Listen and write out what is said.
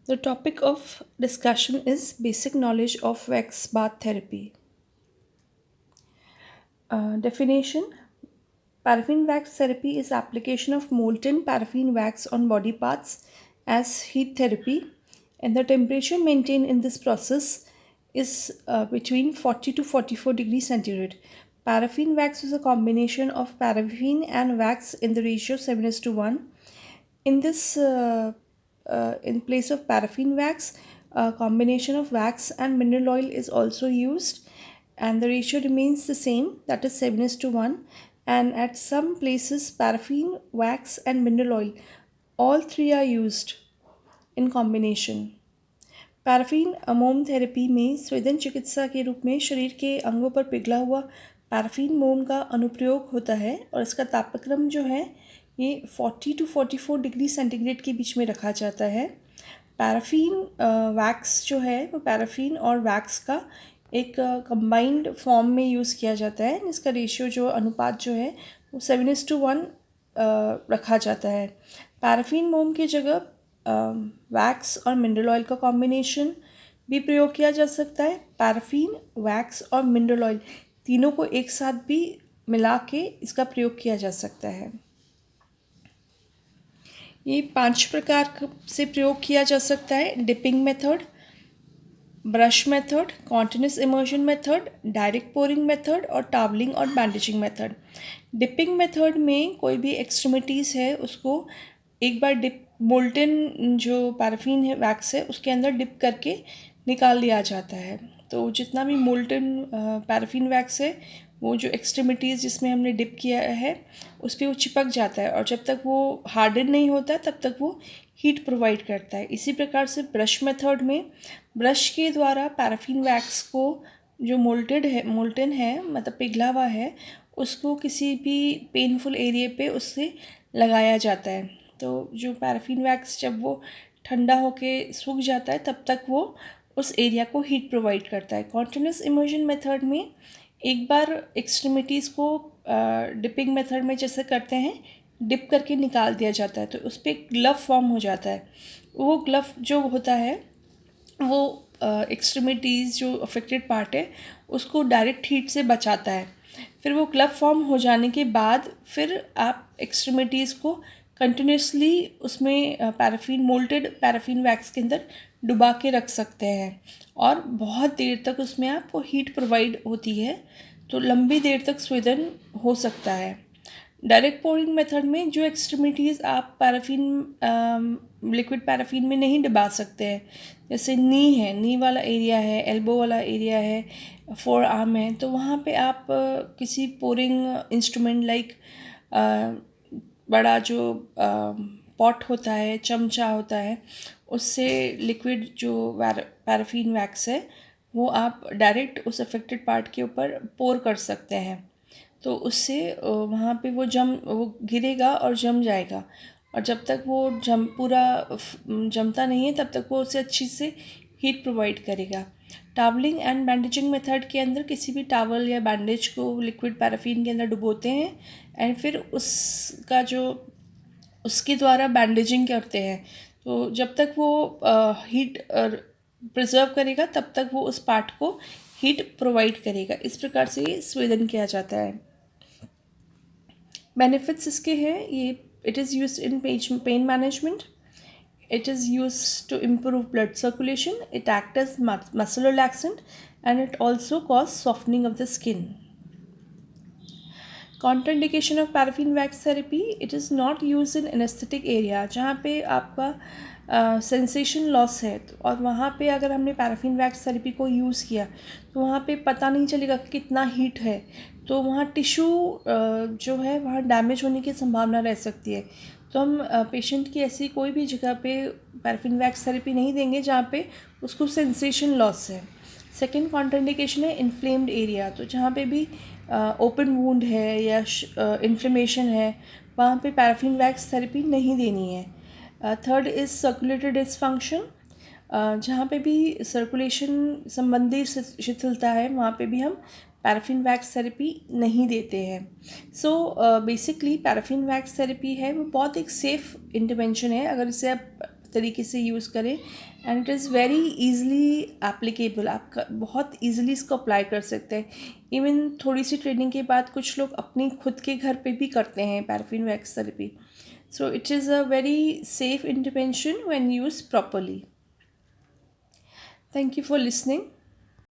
The topic of discussion is basic knowledge of wax bath therapy. Definition: Paraffin wax therapy is application of molten paraffin wax on body parts as heat therapy, and the temperature maintained in this process is between 40 to 44 degrees centigrade. Paraffin wax is a combination of paraffin and wax in the ratio 7:1. In this, in place of paraffin wax, a combination of wax and mineral oil is also used, and the ratio remains the same, that is 7:1. And at some places, paraffin, wax, and mineral oil, all three are used in combination. Paraffin मोम therapy में स्वेदन चिकित्सा के रूप में शरीर के अंगों पर पिघला हुआ पैराफीन मोम का अनुप्रयोग होता है और इसका तापक्रम जो है ये 40 टू 44 डिग्री सेंटीग्रेड के बीच में रखा जाता है। पैराफीन वैक्स जो है वो पैराफीन और वैक्स का एक कंबाइंड फॉर्म में यूज़ किया जाता है, इसका रेशियो जो अनुपात जो है वो 7:1 रखा जाता है। पैराफीन मोम की जगह वैक्स और मिनरल ऑयल का कॉम्बिनेशन भी प्रयोग किया जा सकता है। पैराफीन, वैक्स और मिनरल ऑयल तीनों को एक साथ भी मिला के इसका प्रयोग किया जा सकता है। ये 5 प्रकार से प्रयोग किया जा सकता है: dipping method, brush method, continuous immersion method, direct pouring method और टावलिंग और बैंडेजिंग मेथड। डिपिंग मेथड में कोई भी एक्सट्रीमिटीज़ है उसको एक बार डिप मोल्टन जो पैराफिन है वैक्स है उसके अंदर डिप करके निकाल लिया जाता है। तो जितना भी मोल्टन पैराफिन वैक्स है वो जो एक्सट्रीमिटीज़ जिसमें हमने डिप किया है उस पर वो चिपक जाता है और जब तक वो हार्डन नहीं होता तब तक वो हीट प्रोवाइड करता है। इसी प्रकार से ब्रश मेथड में ब्रश के द्वारा पैराफिन वैक्स को जो मोल्टन है मतलब पिघला हुआ है उसको किसी भी पेनफुल एरिया पे उससे लगाया जाता है। तो जो पैराफिन वैक्स जब वो ठंडा होके सूख जाता है तब तक वो उस एरिया को हीट प्रोवाइड करता है। कॉन्टिन्यूस इमर्शन मेथड में एक बार एक्सट्रीमिटीज़ को डिपिंग मेथड में जैसे करते हैं डिप करके निकाल दिया जाता है तो उस पर एक ग्लव फॉर्म हो जाता है। वो ग्लव जो होता है वो एक्सट्रीमिटीज़ जो अफेक्टेड पार्ट है उसको डायरेक्ट हीट से बचाता है। फिर वो ग्लव फॉर्म हो जाने के बाद फिर आप एक्सट्रीमिटीज़ को कंटिन्यूसली उसमें पैराफिन मोल्टेड पैराफिन वैक्स के अंदर डुबा के रख सकते हैं और बहुत देर तक उसमें आपको हीट प्रोवाइड होती है, तो लंबी देर तक स्वेदन हो सकता है। डायरेक्ट पोरिंग मेथड में जो एक्सट्रीमिटीज़ आप पैराफिन लिक्विड पैराफिन में नहीं डुबा सकते हैं, जैसे नी है, नी वाला एरिया है, एल्बो वाला एरिया है, फोर आर्म है, तो वहाँ पे आप किसी पोरिंग इंस्ट्रूमेंट लाइक बड़ा जो पॉट होता है, चमचा होता है, उससे लिक्विड जो पैराफिन वैक्स है वो आप डायरेक्ट उस अफेक्टेड पार्ट के ऊपर पोर कर सकते हैं। तो उससे वहाँ पे वो गिरेगा और जम जाएगा और जब तक वो पूरा जमता नहीं है तब तक वो उसे अच्छी से हीट प्रोवाइड करेगा। टावलिंग एंड बैंडेजिंग मेथड के अंदर किसी भी टावल या बैंडेज को लिक्विड पैराफिन के अंदर डुबोते हैं एंड फिर उसका जो उसके द्वारा बैंडेजिंग करते हैं। तो जब तक वो हीट प्रिजर्व करेगा तब तक वो उस पार्ट को हीट प्रोवाइड करेगा। इस प्रकार से ये स्वेदन किया जाता है। बेनिफिट्स इसके हैं ये: it is used in pain management, it is used to improve blood circulation, it acts as muscle relaxant, and it also causes softening of the skin. Contraindication of paraffin wax therapy: it is not use in anaesthetic area, जहाँ पे आपका sensation loss है और वहाँ पे अगर हमने paraffin wax therapy को यूज़ किया तो वहाँ पे पता नहीं चलेगा कि कितना हीट है, तो वहाँ टिश्यू जो है वहाँ डैमेज होने की संभावना रह सकती है। तो हम पेशेंट की ऐसी कोई भी जगह पे पैराफिन वैक्स थेरेपी नहीं देंगे जहाँ पे उसको सेंसेशन लॉस है। सेकेंड कॉन्ट्राइंडिकेशन है इन्फ्लेम्ड एरिया, तो जहाँ पे भी ओपन वूंड है या इन्फ्लेमेशन है वहाँ पे पैराफिन वैक्स थेरेपी नहीं देनी है। थर्ड इज़ सर्कुलेटरी डिसफंक्शन, जहाँ पे भी सर्कुलेशन संबंधी शिथिलता है वहाँ पे भी हम पैराफिन वैक्स थेरेपी नहीं देते हैं। So basically paraffin wax therapy है वो बहुत एक सेफ़ इंटरवेंशन है। अगर इसे आप तरीके से यूज़ करें and it is very easily applicable. आप बहुत ईज़िली इसको अप्लाई कर सकते हैं। इवन थोड़ी सी ट्रेनिंग के बाद कुछ लोग अपनी खुद के घर पे भी करते हैं paraffin wax therapy. So it is a very safe intervention when used properly. Thank you for listening.